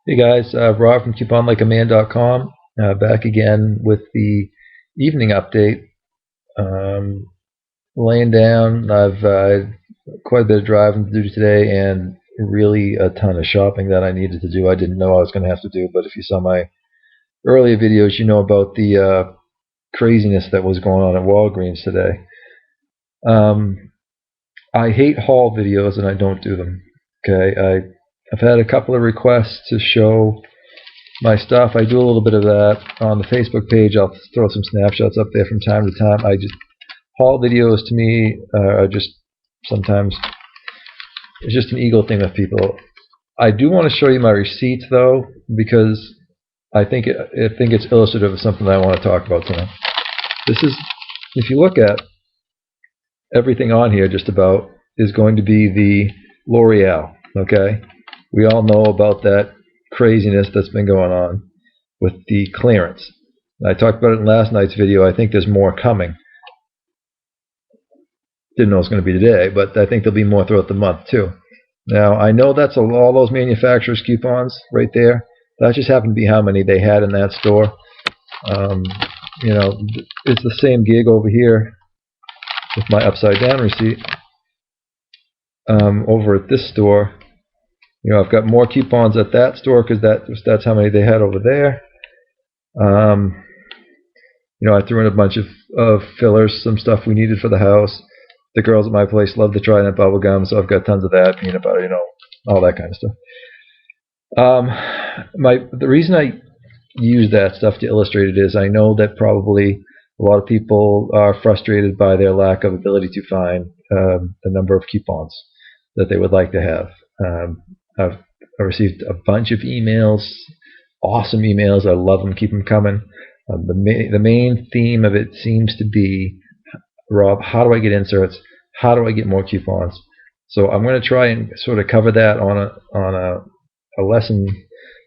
Hey guys, Rob from CouponLikeAman.com, back again with the evening update. Laying down, I've quite a bit of driving to do today and really a ton of shopping that I needed to do. I didn't know I was going to have to do, but if you saw my earlier videos, you know about the craziness that was going on at Walgreens today. I hate haul videos and I don't do them. Okay, I've had a couple of requests to show my stuff. I do a little bit of that on the Facebook page. I'll throw some snapshots up there from time to time. Haul videos to me are just sometimes, it's just an ego thing with people. I do want to show you my receipts though, because I think it's illustrative of something that I want to talk about tonight. This is, if you look at everything on here, just about is going to be the L'Oreal. Okay, we all know about that craziness that's been going on with the clearance. I talked about it in last night's video. I think there's more coming. Didn't know it was going to be today, but I think there'll be more throughout the month too. Now I know that's all those manufacturers' coupons right there. That just happened to be how many they had in that store. You know, it's the same gig over here with my upside down receipt. Over at this store, you know, I've got more coupons at that store because that's how many they had over there. You know, I threw in a bunch of fillers, some stuff we needed for the house. The girls at my place love to try that bubble gum, so I've got tons of that, peanut butter, you know, all that kind of stuff. The reason I use that stuff to illustrate it is I know that probably a lot of people are frustrated by their lack of ability to find the number of coupons that they would like to have. I've received a bunch of emails, awesome emails. I love them. Keep them coming. The main theme of it seems to be, Rob, how do I get inserts? How do I get more coupons? So I'm going to try and sort of cover that on a lesson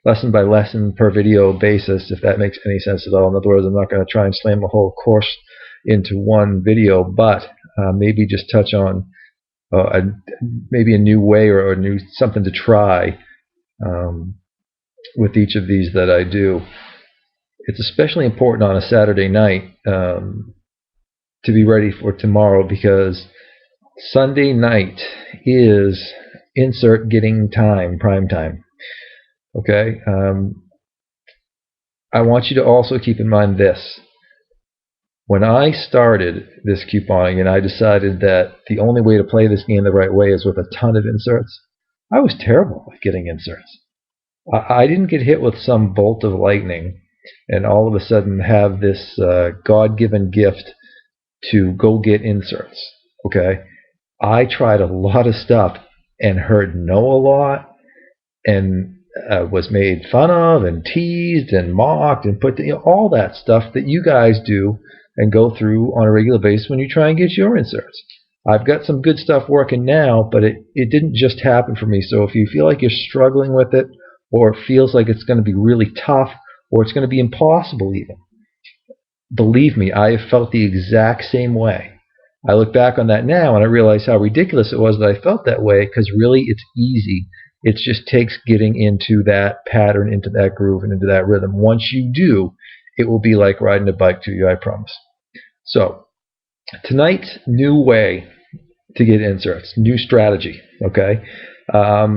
by lesson per video basis, if that makes any sense at all. In other words, I'm not going to try and slam the whole course into one video, but maybe just touch on maybe a new way or a new something to try with each of these that I do. It's especially important on a Saturday night to be ready for tomorrow, because Sunday night is insert getting time, prime time. Okay, I want you to also keep in mind this. When I started this couponing and I decided that the only way to play this game the right way is with a ton of inserts, I was terrible at getting inserts. I didn't get hit with some bolt of lightning and all of a sudden have this God-given gift to go get inserts. Okay, I tried a lot of stuff and heard no a lot, and was made fun of and teased and mocked and put, you know, all that stuff that you guys do and go through on a regular basis when you try and get your inserts. I've got some good stuff working now, but it didn't just happen for me. So if you feel like you're struggling with it, or it feels like it's going to be really tough, or it's going to be impossible even, believe me, I have felt the exact same way. I look back on that now and I realize how ridiculous it was that I felt that way, because really it's easy. It just takes getting into that pattern, into that groove, and into that rhythm. Once you do, it will be like riding a bike to you, I promise. So, tonight's new way to get inserts, new strategy, okay? A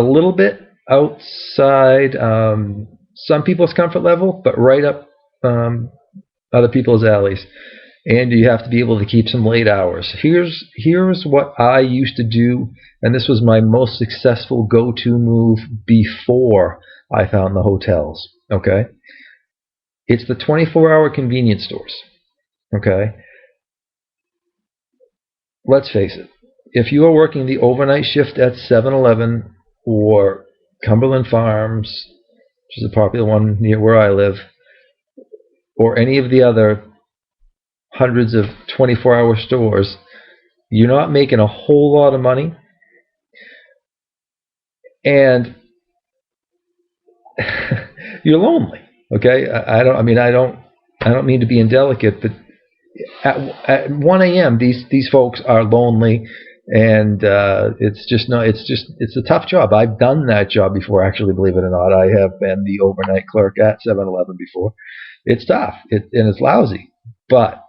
little bit outside some people's comfort level, but right up other people's alleys. And you have to be able to keep some late hours. Here's what I used to do, and this was my most successful go-to move before I found the hotels. Okay, it's the 24-hour convenience stores. Okay, let's face it. If you are working the overnight shift at 7-Eleven or Cumberland Farms, which is a popular one near where I live, or any of the other hundreds of 24-hour stores, you're not making a whole lot of money, and you're lonely. Okay, I don't mean to be indelicate, but at 1 a.m. these folks are lonely. And it's a tough job. I've done that job before, actually, believe it or not. I have been the overnight clerk at 7-Eleven before. It's tough, and it's lousy, but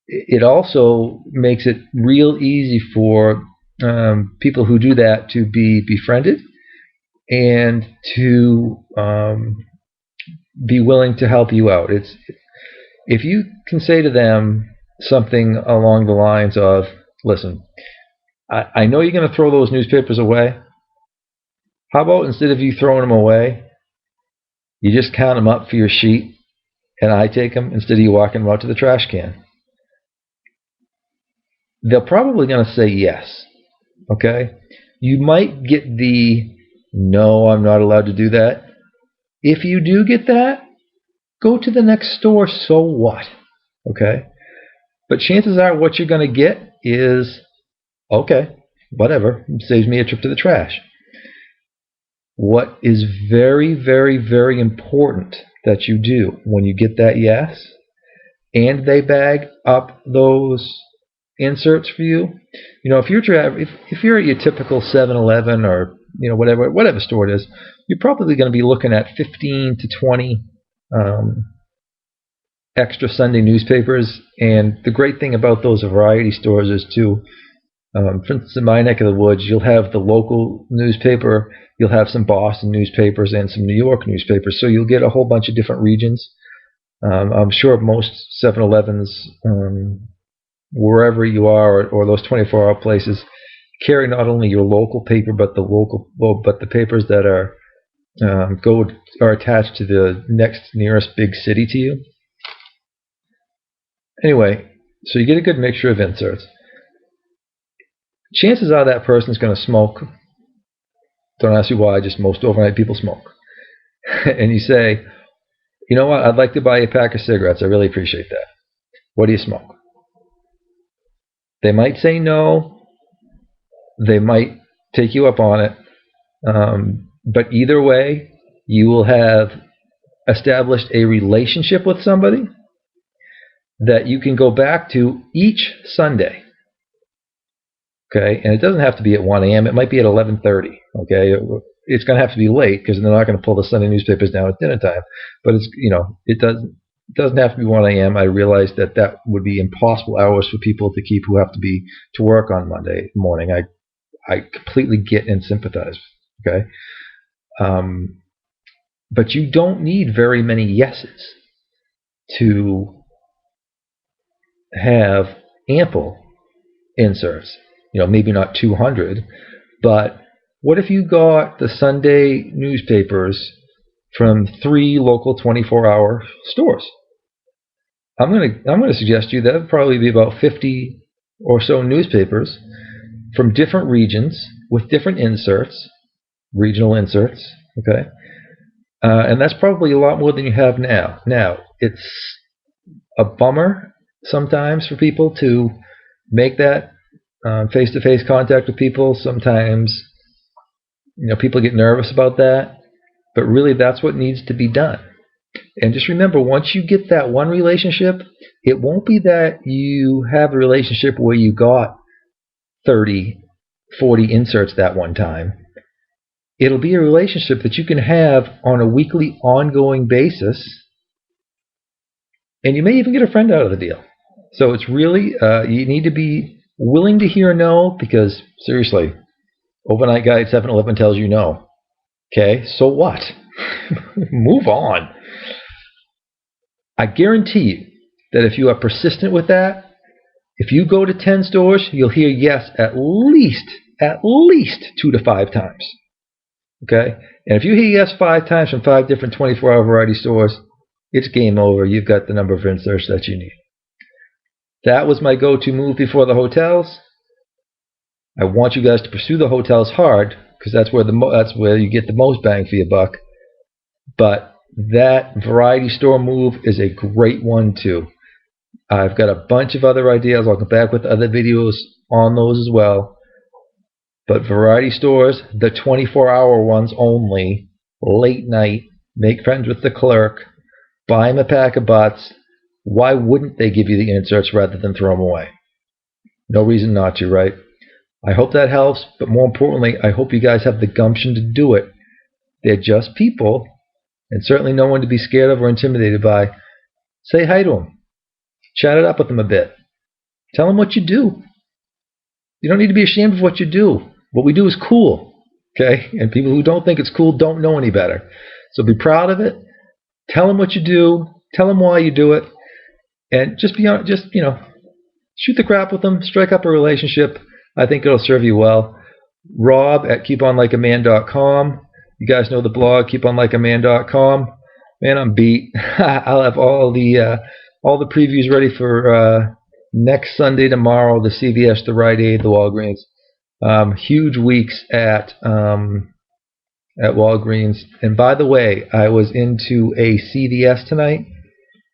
it also makes it real easy for people who do that to be befriended and to be willing to help you out. It's if you can say to them something along the lines of, listen, I know you're going to throw those newspapers away. How about instead of you throwing them away, you just count them up for your sheet and I take them instead of you walking them out to the trash can? They're probably going to say yes. Okay? You might get the no, I'm not allowed to do that. If you do get that, go to the next store, so what? Okay? But chances are what you're going to get is, okay, whatever, it saves me a trip to the trash. What is very, very, very important that you do when you get that yes, and they bag up those inserts for you, if you're at your typical 7-Eleven or whatever store it is, you're probably going to be looking at 15 to 20 extra Sunday newspapers. And the great thing about those variety stores is too, for instance, in my neck of the woods, you'll have the local newspaper, you'll have some Boston newspapers and some New York newspapers, so you'll get a whole bunch of different regions. I'm sure most 7-Elevens, wherever you are, or those 24-hour places, carry not only your local paper but the papers that are attached to the next nearest big city to you. Anyway, so you get a good mixture of inserts. Chances are that person's going to smoke. Don't ask me why, just most overnight people smoke. And you say, you know what, I'd like to buy you a pack of cigarettes. I really appreciate that. What do you smoke? They might say no. They might take you up on it. But either way, you will have established a relationship with somebody that you can go back to each Sunday. Okay, and it doesn't have to be at 1 a.m. It might be at 11:30. Okay, it's going to have to be late because they're not going to pull the Sunday newspapers down at dinner time. But it doesn't have to be 1 a.m. I realize that would be impossible hours for people to keep who have to be to work on Monday morning. I completely get and sympathize. Okay, but you don't need very many yeses to have ample inserts. Maybe not 200, but what if you got the Sunday newspapers from 3 local 24-hour stores? I'm going to suggest to you that would probably be about 50 or so newspapers from different regions with different inserts, regional inserts. Okay, and that's probably a lot more than you have now. Now, it's a bummer sometimes for people to make that face-to-face contact with people. Sometimes, people get nervous about that, but really that's what needs to be done. And just remember, once you get that one relationship, it won't be that you have a relationship where you got 30, 40 inserts that one time. It'll be a relationship that you can have on a weekly, ongoing basis, and you may even get a friend out of the deal. So it's really, you need to be willing to hear no, because seriously, overnight guy at 7-Eleven tells you no. Okay, so what? Move on. I guarantee you that if you are persistent with that, if you go to 10 stores, you'll hear yes at least 2 to 5 times. Okay, and if you hear yes 5 times from 5 different 24-hour variety stores, it's game over. You've got the number of inserts that you need. That was my go-to move before the hotels. I want you guys to pursue the hotels hard, because that's where you get the most bang for your buck. But that variety store move is a great one too. I've got a bunch of other ideas. I'll come back with other videos on those as well. But variety stores, the 24-hour ones only, late night, make friends with the clerk, buy him a pack of butts. Why wouldn't they give you the inserts rather than throw them away? No reason not to, right? I hope that helps, but more importantly, I hope you guys have the gumption to do it. They're just people, and certainly no one to be scared of or intimidated by. Say hi to them. Chat it up with them a bit. Tell them what you do. You don't need to be ashamed of what you do. What we do is cool, okay? And people who don't think it's cool don't know any better. So be proud of it. Tell them what you do. Tell them why you do it. And just be honest, shoot the crap with them. Strike up a relationship. I think it'll serve you well. Rob at keeponlikeaman.com. You guys know the blog, keeponlikeaman.com. Man, I'm beat. I'll have all the previews ready for next Sunday, tomorrow, the CVS, the Rite Aid, the Walgreens. Huge weeks at Walgreens. And by the way, I was into a CVS tonight,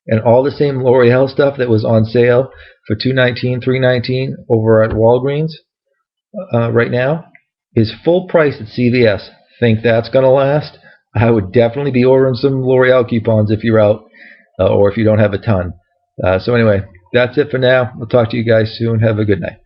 and all the same L'Oreal stuff that was on sale for $219, $319 over at Walgreens right now is full price at CVS. Think that's going to last? I would definitely be ordering some L'Oreal coupons if you're out or if you don't have a ton. So anyway, that's it for now. We'll talk to you guys soon. Have a good night.